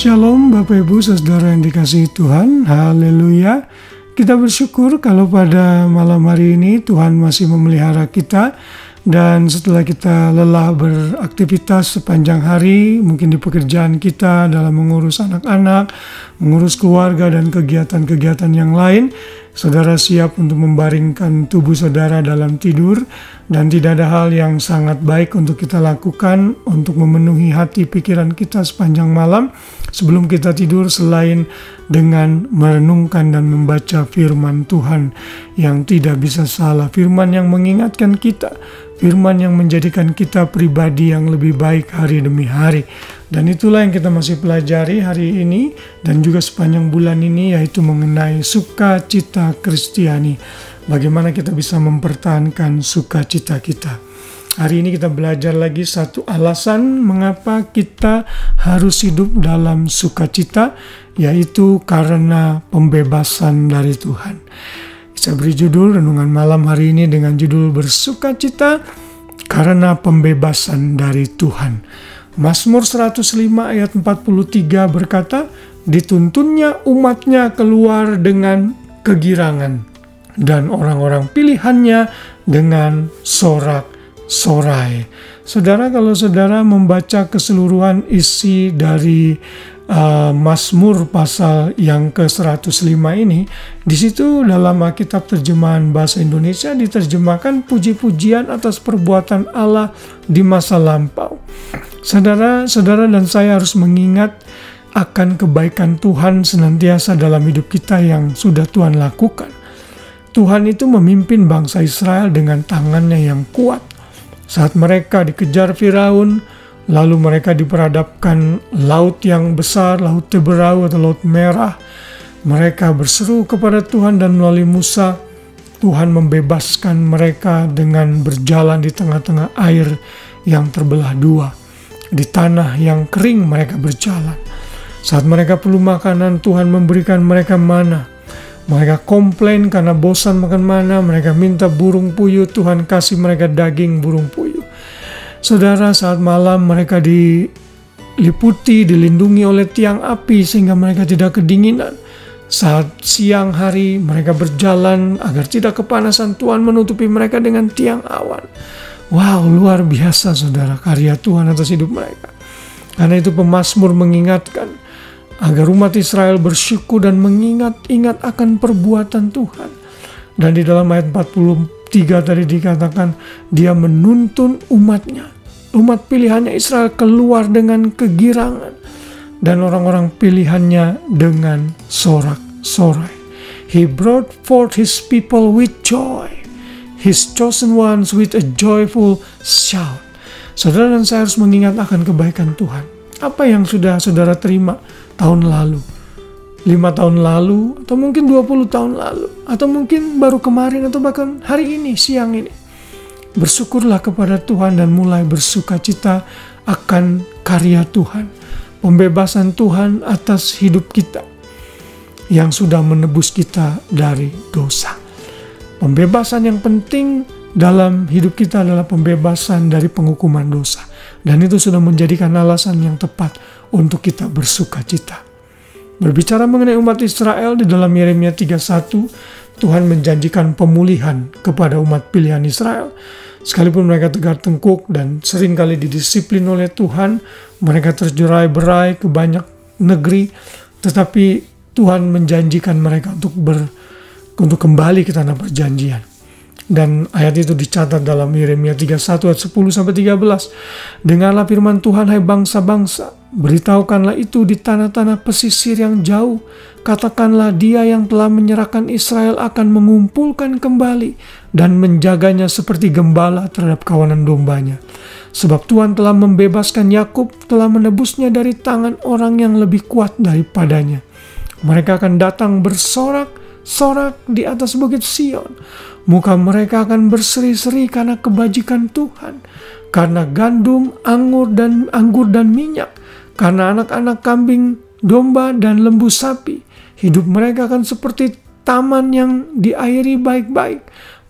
Shalom Bapak Ibu Saudara yang dikasihi Tuhan, haleluya. Kita bersyukur kalau pada malam hari ini Tuhan masih memelihara kita. Dan setelah kita lelah beraktivitas sepanjang hari, mungkin di pekerjaan kita dalam mengurus anak-anak, mengurus keluarga dan kegiatan-kegiatan yang lain, saudara siap untuk membaringkan tubuh saudara dalam tidur. Dan tidak ada hal yang sangat baik untuk kita lakukan untuk memenuhi hati pikiran kita sepanjang malam sebelum kita tidur selain dengan merenungkan dan membaca firman Tuhan yang tidak bisa salah, firman yang mengingatkan kita, firman yang menjadikan kita pribadi yang lebih baik hari demi hari. Dan itulah yang kita masih pelajari hari ini dan juga sepanjang bulan ini, yaitu mengenai sukacita Kristiani. Bagaimana kita bisa mempertahankan sukacita kita. Hari ini kita belajar lagi satu alasan mengapa kita harus hidup dalam sukacita, yaitu karena pembebasan dari Tuhan. Saya beri judul renungan malam hari ini dengan judul bersukacita karena pembebasan dari Tuhan. Mazmur 105 ayat 43 berkata, dituntunnya umatnya keluar dengan kegirangan, dan orang-orang pilihannya dengan sorak-sorai. Saudara, kalau saudara membaca keseluruhan isi dari Mazmur pasal yang ke-105 ini, di situ dalam Alkitab terjemahan bahasa Indonesia diterjemahkan puji-pujian atas perbuatan Allah di masa lampau. Saudara dan saya harus mengingat akan kebaikan Tuhan senantiasa dalam hidup kita yang sudah Tuhan lakukan. Tuhan itu memimpin bangsa Israel dengan tangannya yang kuat. Saat mereka dikejar Firaun, lalu mereka diperhadapkan laut yang besar, laut Teberau atau laut merah. Mereka berseru kepada Tuhan dan melalui Musa, Tuhan membebaskan mereka dengan berjalan di tengah-tengah air yang terbelah dua. Di tanah yang kering mereka berjalan. Saat mereka perlu makanan, Tuhan memberikan mereka mana. Mereka komplain karena bosan makan mana, mereka minta burung puyuh, Tuhan kasih mereka daging burung puyuh. Saudara, saat malam mereka diliputi, dilindungi oleh tiang api sehingga mereka tidak kedinginan. Saat siang hari mereka berjalan agar tidak kepanasan, Tuhan menutupi mereka dengan tiang awan. Wow, luar biasa saudara karya Tuhan atas hidup mereka. Karena itu pemazmur mengingatkan agar umat Israel bersyukur dan mengingat-ingat akan perbuatan Tuhan. Dan di dalam ayat 43 tadi dikatakan, dia menuntun umatnya. Umat pilihannya Israel keluar dengan kegirangan. Dan orang-orang pilihannya dengan sorak-sorai. He brought forth his people with joy. His chosen ones with a joyful shout. Saudara dan saya harus mengingat akan kebaikan Tuhan. Apa yang sudah saudara terima tahun lalu, 5 tahun lalu, atau mungkin 20 tahun lalu, atau mungkin baru kemarin, atau bahkan hari ini, siang ini. Bersyukurlah kepada Tuhan dan mulai bersukacita akan karya Tuhan, pembebasan Tuhan atas hidup kita yang sudah menebus kita dari dosa. Pembebasan yang penting dalam hidup kita adalah pembebasan dari penghukuman dosa. Dan itu sudah menjadikan alasan yang tepat untuk kita bersukacita. Berbicara mengenai umat Israel di dalam Yeremia 31, Tuhan menjanjikan pemulihan kepada umat pilihan Israel. Sekalipun mereka tegar tengkuk dan seringkali didisiplin oleh Tuhan, mereka terjerai-berai ke banyak negeri, tetapi Tuhan menjanjikan mereka untuk kembali ke tanah perjanjian. Dan ayat itu dicatat dalam Yeremia 31 ayat 10-13. Dengarlah firman Tuhan, hai bangsa-bangsa, beritahukanlah itu di tanah-tanah pesisir yang jauh. Katakanlah, dia yang telah menyerahkan Israel akan mengumpulkan kembali dan menjaganya seperti gembala terhadap kawanan dombanya. Sebab Tuhan telah membebaskan Yakub, telah menebusnya dari tangan orang yang lebih kuat daripadanya. Mereka akan datang bersorak-sorak di atas bukit Sion. Muka mereka akan berseri-seri karena kebajikan Tuhan, karena gandum, anggur dan minyak, karena anak-anak kambing, domba dan lembu sapi. Hidup mereka akan seperti taman yang diairi baik-baik.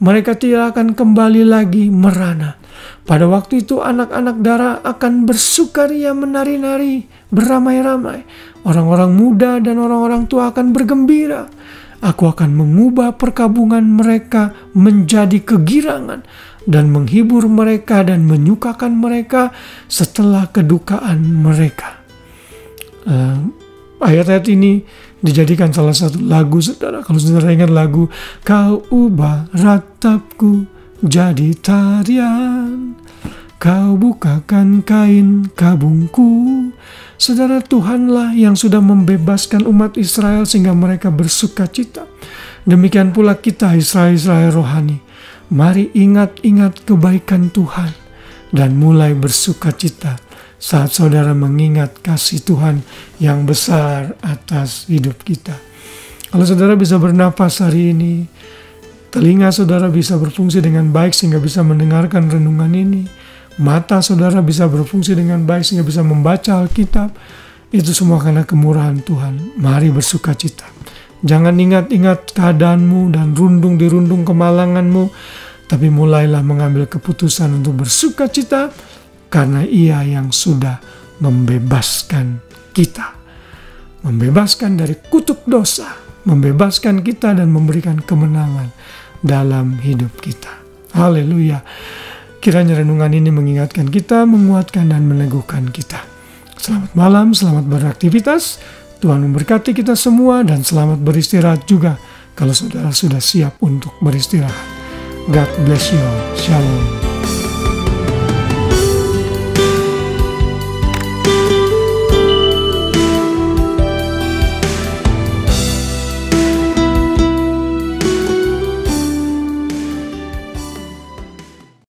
Mereka tidak akan kembali lagi merana. Pada waktu itu anak-anak darah akan bersukaria menari-nari, beramai-ramai. Orang-orang muda dan orang-orang tua akan bergembira. Aku akan mengubah perkabungan mereka menjadi kegirangan dan menghibur mereka dan menyukakan mereka setelah kedukaan mereka. Ayat-ayat ini dijadikan salah satu lagu, saudara. Kalau saudara ingat lagu, kau ubah ratapku jadi tarian, kau bukakan kain kabungku. Saudara, Tuhanlah yang sudah membebaskan umat Israel sehingga mereka bersuka cita. Demikian pula kita Israel rohani. Mari ingat-ingat kebaikan Tuhan dan mulai bersuka cita saat saudara mengingat kasih Tuhan yang besar atas hidup kita. Kalau saudara bisa bernapas hari ini, telinga saudara bisa berfungsi dengan baik sehingga bisa mendengarkan renungan ini, mata saudara bisa berfungsi dengan baik sehingga bisa membaca Alkitab, itu semua karena kemurahan Tuhan. Mari bersuka cita. Jangan ingat-ingat keadaanmu dan dirundung kemalanganmu, tapi mulailah mengambil keputusan untuk bersuka cita, karena Ia yang sudah membebaskan kita. Membebaskan dari kutuk dosa. Membebaskan kita dan memberikan kemenangan dalam hidup kita. Haleluya. Kiranya renungan ini mengingatkan kita, menguatkan dan meneguhkan kita. Selamat malam, selamat beraktivitas. Tuhan memberkati kita semua dan selamat beristirahat juga kalau saudara sudah siap untuk beristirahat. God bless you all. Shalom.